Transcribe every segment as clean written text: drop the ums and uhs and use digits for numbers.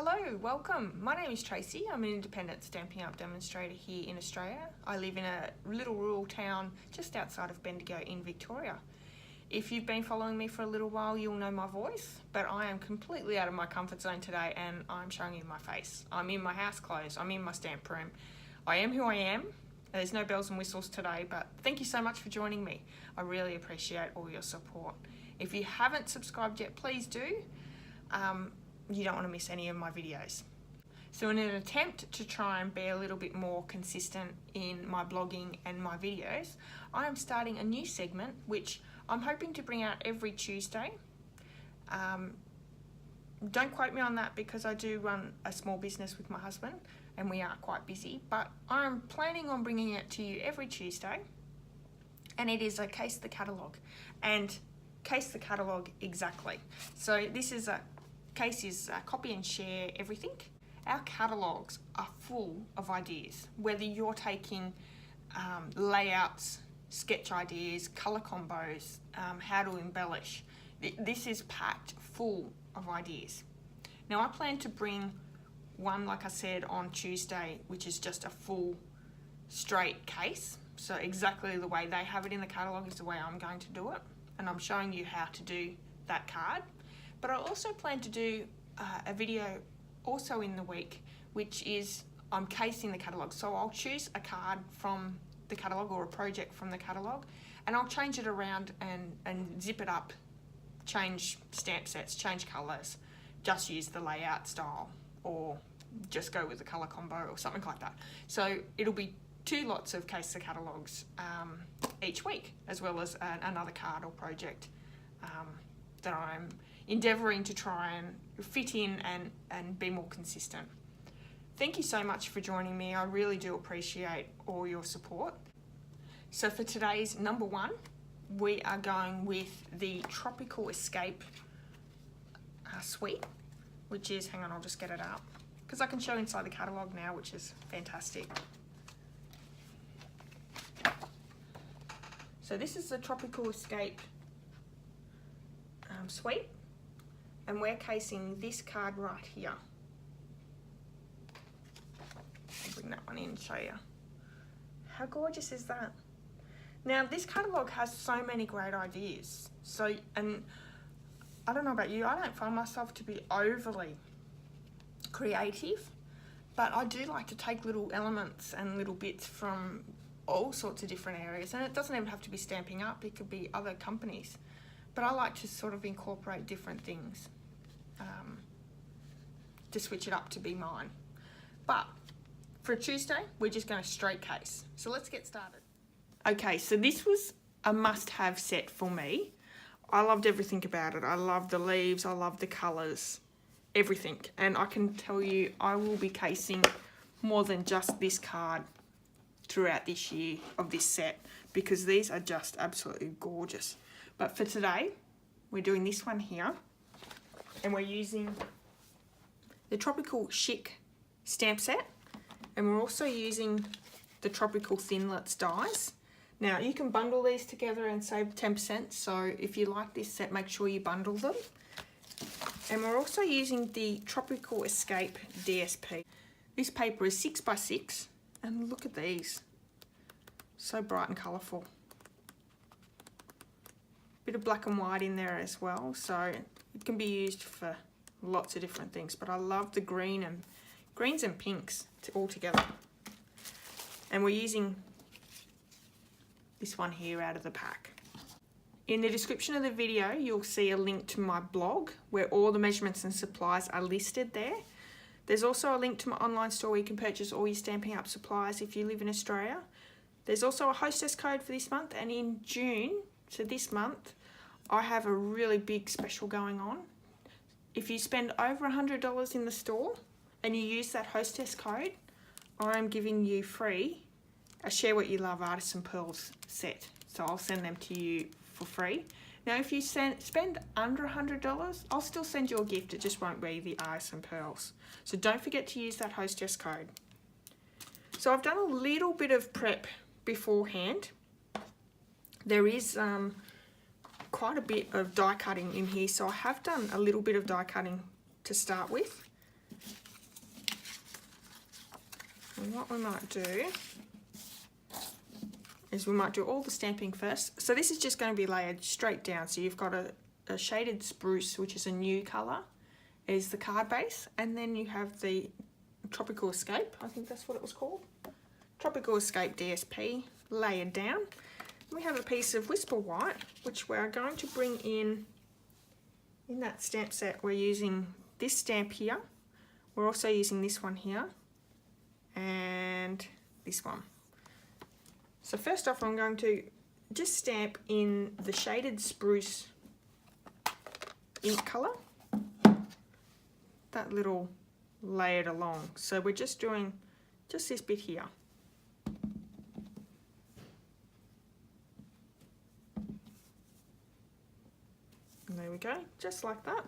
Hello, welcome. My name is Tracy. I'm an independent Stampin' Up demonstrator here in Australia. I live in a little rural town just outside of Bendigo in Victoria. If you've been following me for a little while, you'll know my voice, but I am completely out of my comfort zone today and I'm showing you my face. I'm in my house clothes, I'm in my stamp room. I am who I am. There's no bells and whistles today, but thank you so much for joining me. I really appreciate all your support. If you haven't subscribed yet, please do. You don't want to miss any of my videos. So in an attempt to try and be a little bit more consistent in my blogging and my videos, I am starting a new segment which I'm hoping to bring out every Tuesday. Don't quote me on that because I do run a small business with my husband and we are quite busy, but I'm planning on bringing it to you every Tuesday, and it is a Case the Catalogue. And Case the Catalogue exactly. So this is a Case is copy and share everything. Our catalogues are full of ideas, whether you're taking layouts, sketch ideas, colour combos, how to embellish. This is packed full of ideas. Now I plan to bring one, like I said, on Tuesday, which is just a full straight case. So exactly the way they have it in the catalogue is the way I'm going to do it. And I'm showing you how to do that card. But I also plan to do a video also in the week, which is I'm casing the catalogue. So I'll choose a card from the catalogue or a project from the catalogue, and I'll change it around and zip it up, change stamp sets, change colours, just use the layout style, or just go with the colour combo or something like that. So it'll be 2 lots of Case the Catalogues each week, as well as another card or project that I'm endeavouring to try and fit in and be more consistent. Thank you so much for joining me. I really do appreciate all your support. So for today's number 1, we are going with the Tropical Escape suite, which is, hang on, I'll just get it up, because I can show inside the catalogue now, which is fantastic. So this is the Tropical Escape suite, and we're casing this card right here. I'll bring that one in and show you. How gorgeous is that? Now this catalogue has so many great ideas. So, and I don't know about you, I don't find myself to be overly creative, but I do like to take little elements and little bits from all sorts of different areas, and it doesn't even have to be Stampin' Up, it could be other companies. But I like to sort of incorporate different things to switch it up to be mine. But for Tuesday, we're just going to straight case. So let's get started. Okay, so this was a must-have set for me. I loved everything about it. I loved the leaves, I loved the colours, everything. And I can tell you, I will be casing more than just this card throughout this year of this set, because these are just absolutely gorgeous. But for today, we're doing this one here, and we're using the Tropical Chic stamp set, and we're also using the Tropical Thinlits dies. Now you can bundle these together and save 10%, so if you like this set, make sure you bundle them. And we're also using the Tropical Escape DSP. This paper is 6x6, and look at these, so bright and colourful. Bit of black and white in there as well, so it can be used for lots of different things, but I love the greens and pinks all together. And we're using this one here out of the pack. In the description of the video, you'll see a link to my blog where all the measurements and supplies are listed there. There's also a link to my online store where you can purchase all your Stampin' Up supplies if you live in Australia. There's also a Hostess code for this month, and in June, so this month, I have a really big special going on. If you spend over $100 in the store and you use that Hostess code, I'm giving you free a Share What You Love Artisan Pearls set. So I'll send them to you for free. Now if you spend under $100, I'll still send you a gift, it just won't be the Artisan Pearls. So don't forget to use that Hostess code. So I've done a little bit of prep beforehand. There is quite a bit of die cutting in here, so I have done a little bit of die cutting to start with. And what we might do is we might do all the stamping first. So this is just going to be layered straight down. So you've got a shaded spruce, which is a new colour, is the card base. And then you have the Tropical Escape, I think that's what it was called. Tropical Escape DSP layered down. We have a piece of Whisper White, which we're going to bring in that stamp set. We're using this stamp here. We're also using this one here and this one. So first off, I'm going to just stamp in the shaded spruce ink colour, that little layered along. So we're just doing just this bit here. And there we go, just like that.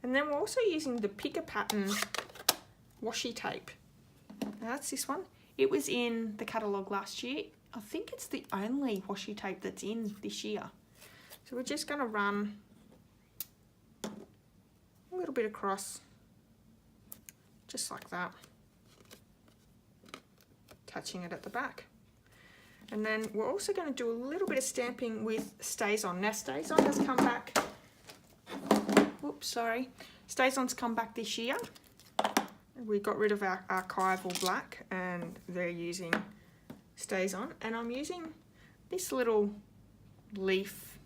And then we're also using the Picker Pattern washi tape. Now that's this one. It was in the catalogue last year. I think it's the only washi tape that's in this year. So we're just going to run a little bit across, just like that, touching it at the back. And then we're also going to do a little bit of stamping with Stays On. Now Stays On has come back, whoops, sorry. Stays On's come back this year. We got rid of our archival black and they're using Stays On. And I'm using this little leaf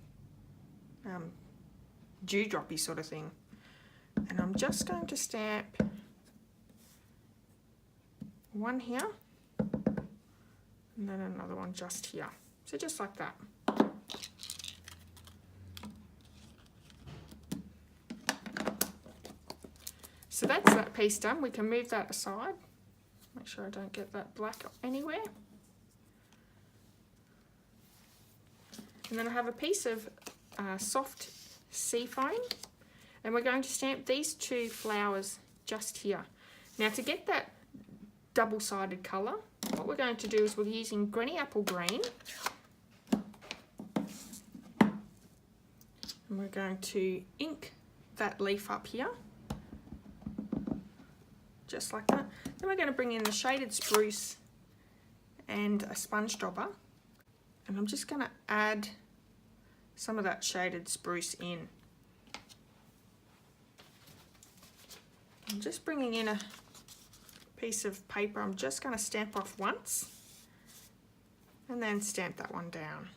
dewdroppy sort of thing. And I'm just going to stamp one here and then another one just here. So just like that. So that's that piece done. We can move that aside. Make sure I don't get that black anywhere. And then I have a piece of soft sea foam, and we're going to stamp these two flowers just here. Now to get that double-sided colour, what we're going to do is we're using Granny Apple Green, and we're going to ink that leaf up here, just like that. Then we're going to bring in the shaded spruce and a sponge dauber, and I'm just going to add some of that shaded spruce in. I'm just bringing in a piece of paper. I'm just going to stamp off once and then stamp that one down.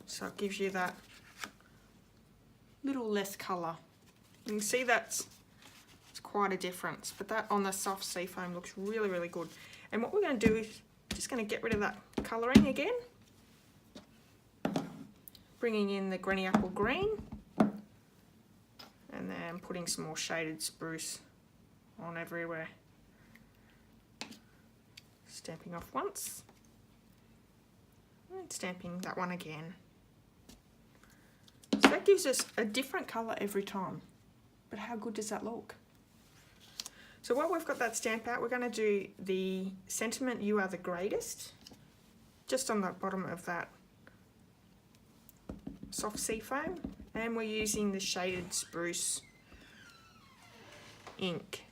So it gives you that little less colour. You can see it's quite a difference, but that on the soft sea foam looks really, really good. And what we're going to do is just going to get rid of that colouring again. Bringing in the Granny Apple Green and then putting some more shaded spruce on everywhere. Stamping off once and stamping that one again. So that gives us a different colour every time. But how good does that look? So while we've got that stamp out, we're going to do the sentiment "You Are the Greatest" just on the bottom of that soft sea foam, and we're using the shaded spruce ink,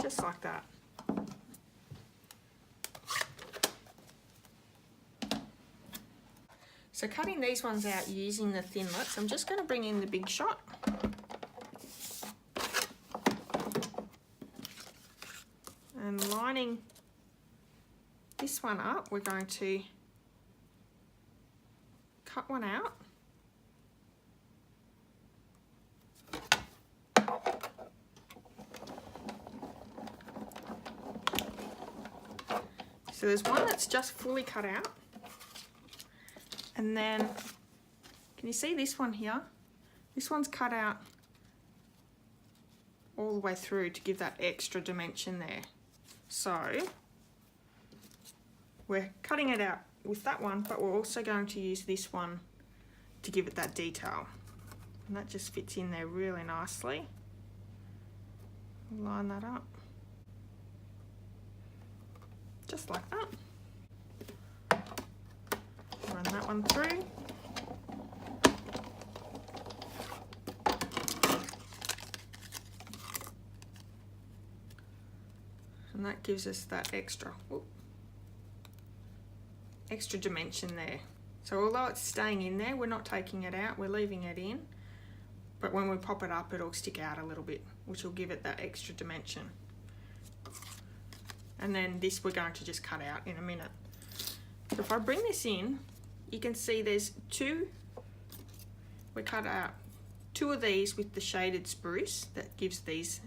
just like that. So cutting these ones out using the thinlets, I'm just going to bring in the Big Shot. And lining this one up, we're going to cut one out. So there's one that's just fully cut out. And then, can you see this one here? This one's cut out all the way through to give that extra dimension there. So we're cutting it out with that one, but we're also going to use this one to give it that detail. And that just fits in there really nicely. Line that up. Just like that. Run that one through. And that gives us that extra dimension there. So although it's staying in there, we're not taking it out, we're leaving it in. But when we pop it up, it'll stick out a little bit, which will give it that extra dimension. And then this we're going to just cut out in a minute. So if I bring this in, you can see there's two, we cut out two of these with the shaded spruce that gives these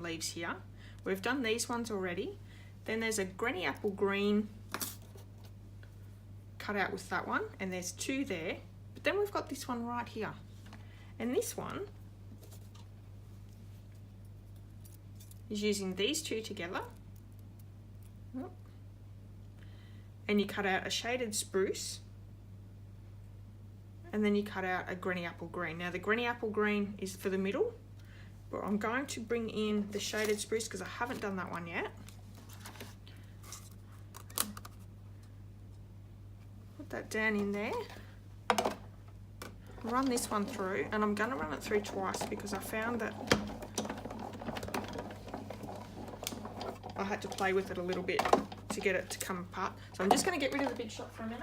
leaves here. We've done these ones already. Then there's a granny apple green cut out with that one, and there's two there. But then we've got this one right here. And this one is using these two together. And you cut out a shaded spruce, and then you cut out a granny apple green. Now the granny apple green is for the middle, but I'm going to bring in the shaded spruce because I haven't done that one yet. Put that down in there. Run this one through, and I'm going to run it through twice because I found that I had to play with it a little bit to get it to come apart. So I'm just going to get rid of the big shot for a minute.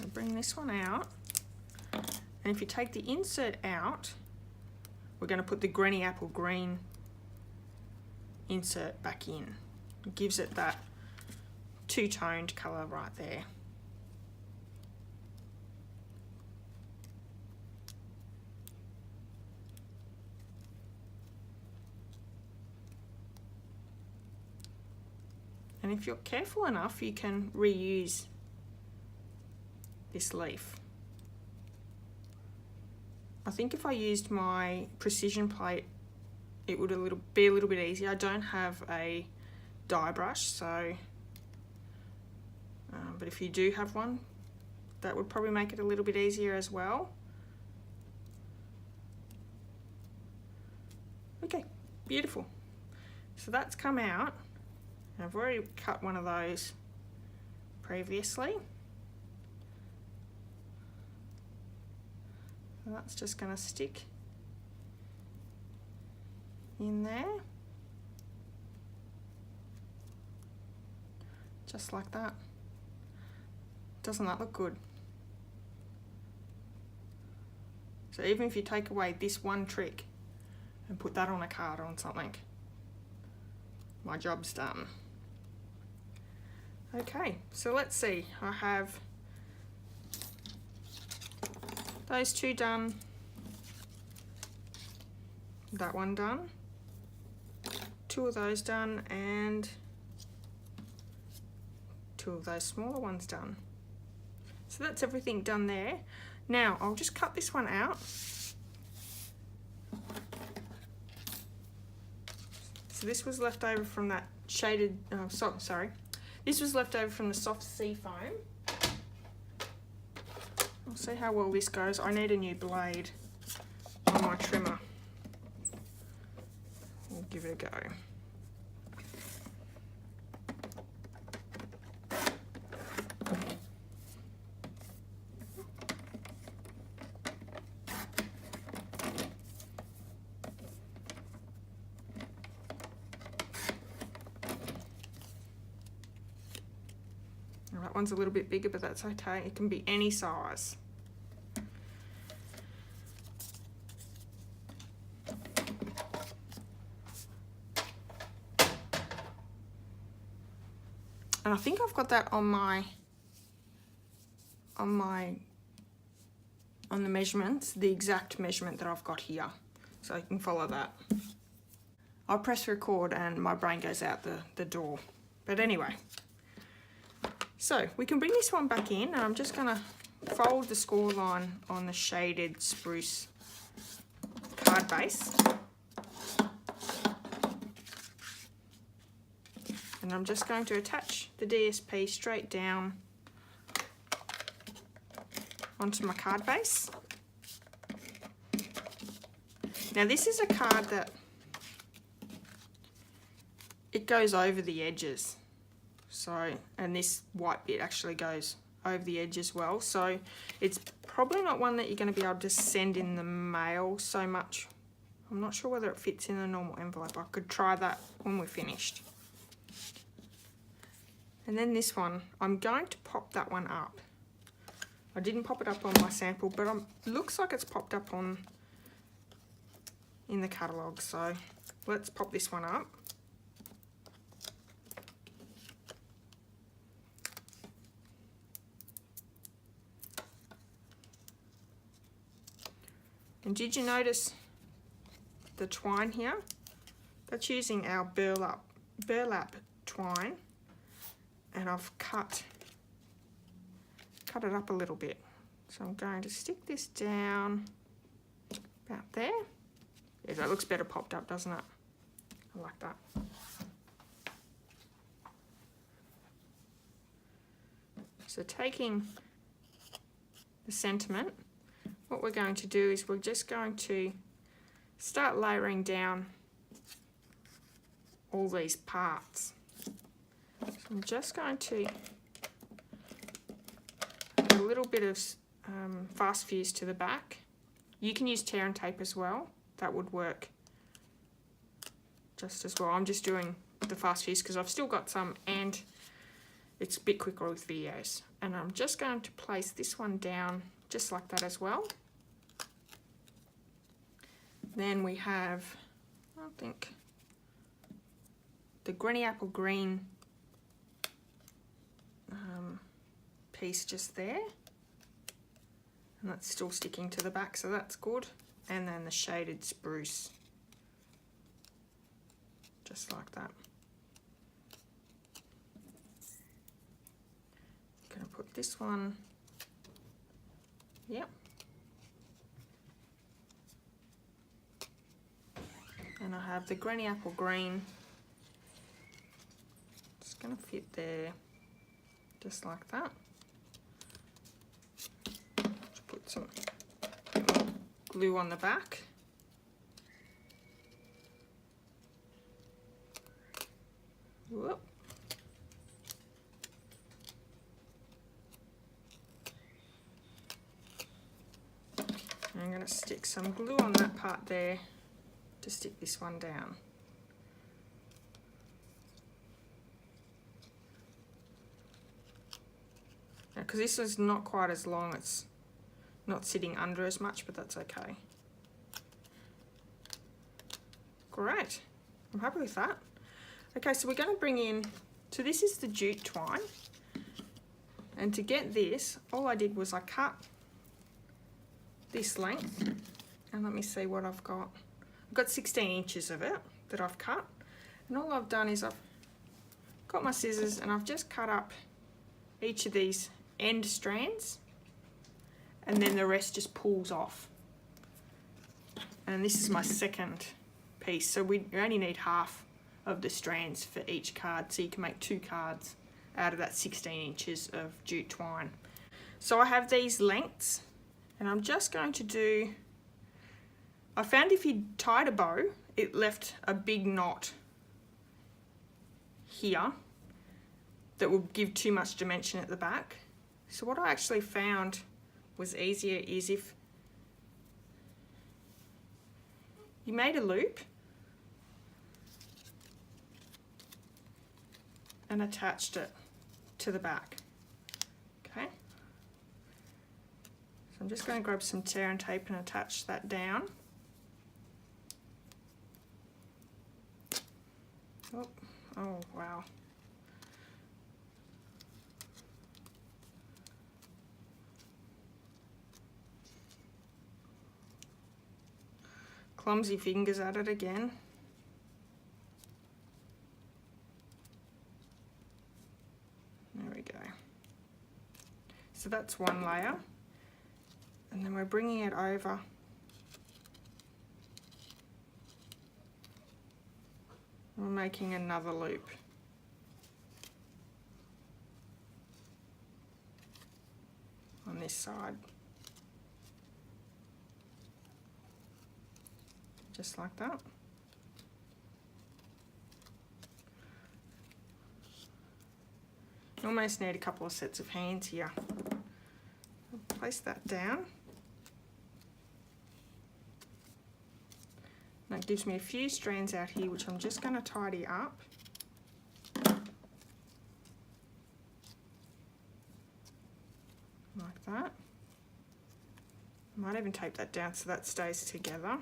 I'll bring this one out. And if you take the insert out, we're going to put the granny apple green insert back in. It gives it that two-toned colour right there. And if you're careful enough, you can reuse this leaf. I think if I used my precision plate, it would be a little bit easier. I don't have a die brush, so but if you do have one, that would probably make it a little bit easier as well. Okay, beautiful. So that's come out. I've already cut one of those previously. So that's just going to stick in there. Just like that. Doesn't that look good? So even if you take away this one trick and put that on a card or on something, my job's done. Okay, so let's see. I have those two done, that one done, two of those done, and two of those smaller ones done. So that's everything done there. Now I'll just cut this one out. So this was left over from that shaded, this was left over from the soft sea foam. I'll see how well this goes. I need a new blade on my trimmer. We'll give it a go. That one's a little bit bigger, but that's okay. It can be any size. And I think I've got that on the measurements, the exact measurement that I've got here. So you can follow that. I'll press record and my brain goes out the door. But anyway. So we can bring this one back in, and I'm just going to fold the score line on the shaded spruce card base. And I'm just going to attach the DSP straight down onto my card base. Now this is a card that it goes over the edges. So, and this white bit actually goes over the edge as well. So it's probably not one that you're going to be able to send in the mail so much. I'm not sure whether it fits in a normal envelope. I could try that when we're finished. And then this one, I'm going to pop that one up. I didn't pop it up on my sample, but it looks like it's popped up in the catalogue. So let's pop this one up. And did you notice the twine here? That's using our burlap twine, and I've cut it up a little bit. So I'm going to stick this down about there. Yeah, that looks better popped up, doesn't it? I like that. So taking the sentiment, what we're going to do is we're just going to start layering down all these parts. So I'm just going to add a little bit of fast fuse to the back. You can use tear and tape as well. That would work just as well. I'm just doing the fast fuse because I've still got some and it's a bit quicker with videos. And I'm just going to place this one down just like that as well. Then we have, I think, the Granny Apple Green piece just there. And that's still sticking to the back, so that's good. And then the shaded spruce, just like that. I'm going to put this one, yep. And I have the Granny Apple Green. It's going to fit there, just like that. Just put some glue on the back. Whoop. I'm going to stick some glue on that part there to stick this one down. Now, because this is not quite as long, it's not sitting under as much, but that's okay. Great, I'm happy with that. Okay, so we're going to bring in, so this is the jute twine, and to get this, all I did was I cut this length, and let me see what I've got. I've got 16 inches of it that I've cut, and all I've done is I've got my scissors and I've just cut up each of these end strands, and then the rest just pulls off. And this is my second piece, so we only need half of the strands for each card, so you can make 2 cards out of that 16 inches of jute twine. So I have these lengths, and I'm just going to do, I found if you tied a bow, it left a big knot here that would give too much dimension at the back. So what I actually found was easier is if you made a loop and attached it to the back. Okay. So I'm just going to grab some tear and tape and attach that down. Oh, oh wow. Clumsy fingers at it again. There we go. So that's one layer. And then we're bringing it over. We're making another loop. On this side. Just like that. Almost need a couple of sets of hands here. I'll place that down. That gives me a few strands out here, which I'm just going to tidy up. Like that. I might even tape that down so that stays together.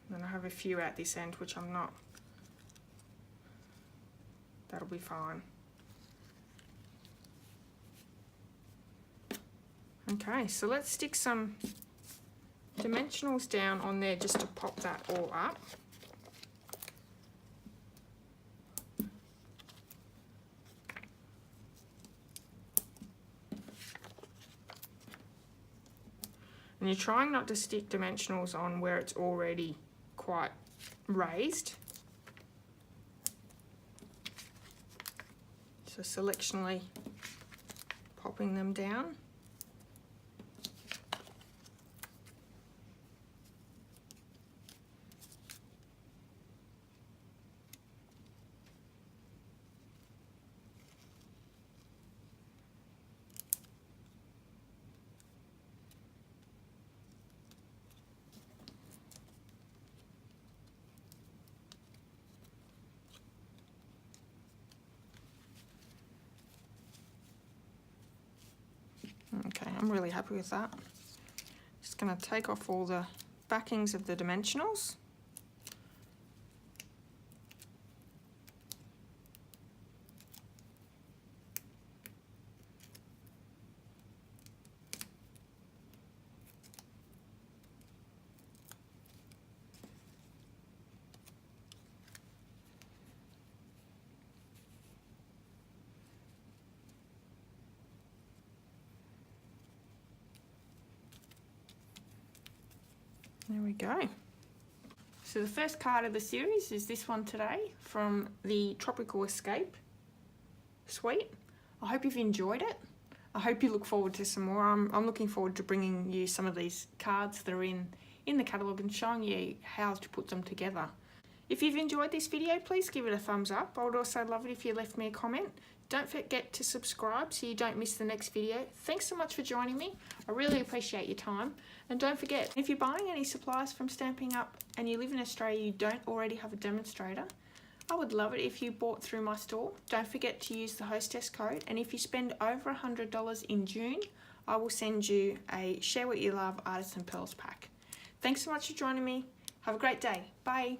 Then I have a few at this end, which I'm not. That'll be fine. Okay, so let's stick some dimensionals down on there just to pop that all up. And you're trying not to stick dimensionals on where it's already quite raised. So selectionally popping them down. Okay, I'm really happy with that. Just going to take off all the backings of the dimensionals. There we go. So the first card of the series is this one today from the Tropical Escape suite. I hope you've enjoyed it. I hope you look forward to some more. I'm looking forward to bringing you some of these cards that are in the catalogue and showing you how to put them together. If you've enjoyed this video, please give it a thumbs up. I would also love it if you left me a comment. Don't forget to subscribe so you don't miss the next video. Thanks so much for joining me. I really appreciate your time. And don't forget, if you're buying any supplies from Stamping Up and you live in Australia, you don't already have a demonstrator, I would love it if you bought through my store. Don't forget to use the Hostess code. And if you spend over $100 in June, I will send you a Share What You Love Artisan Pearls pack. Thanks so much for joining me. Have a great day. Bye.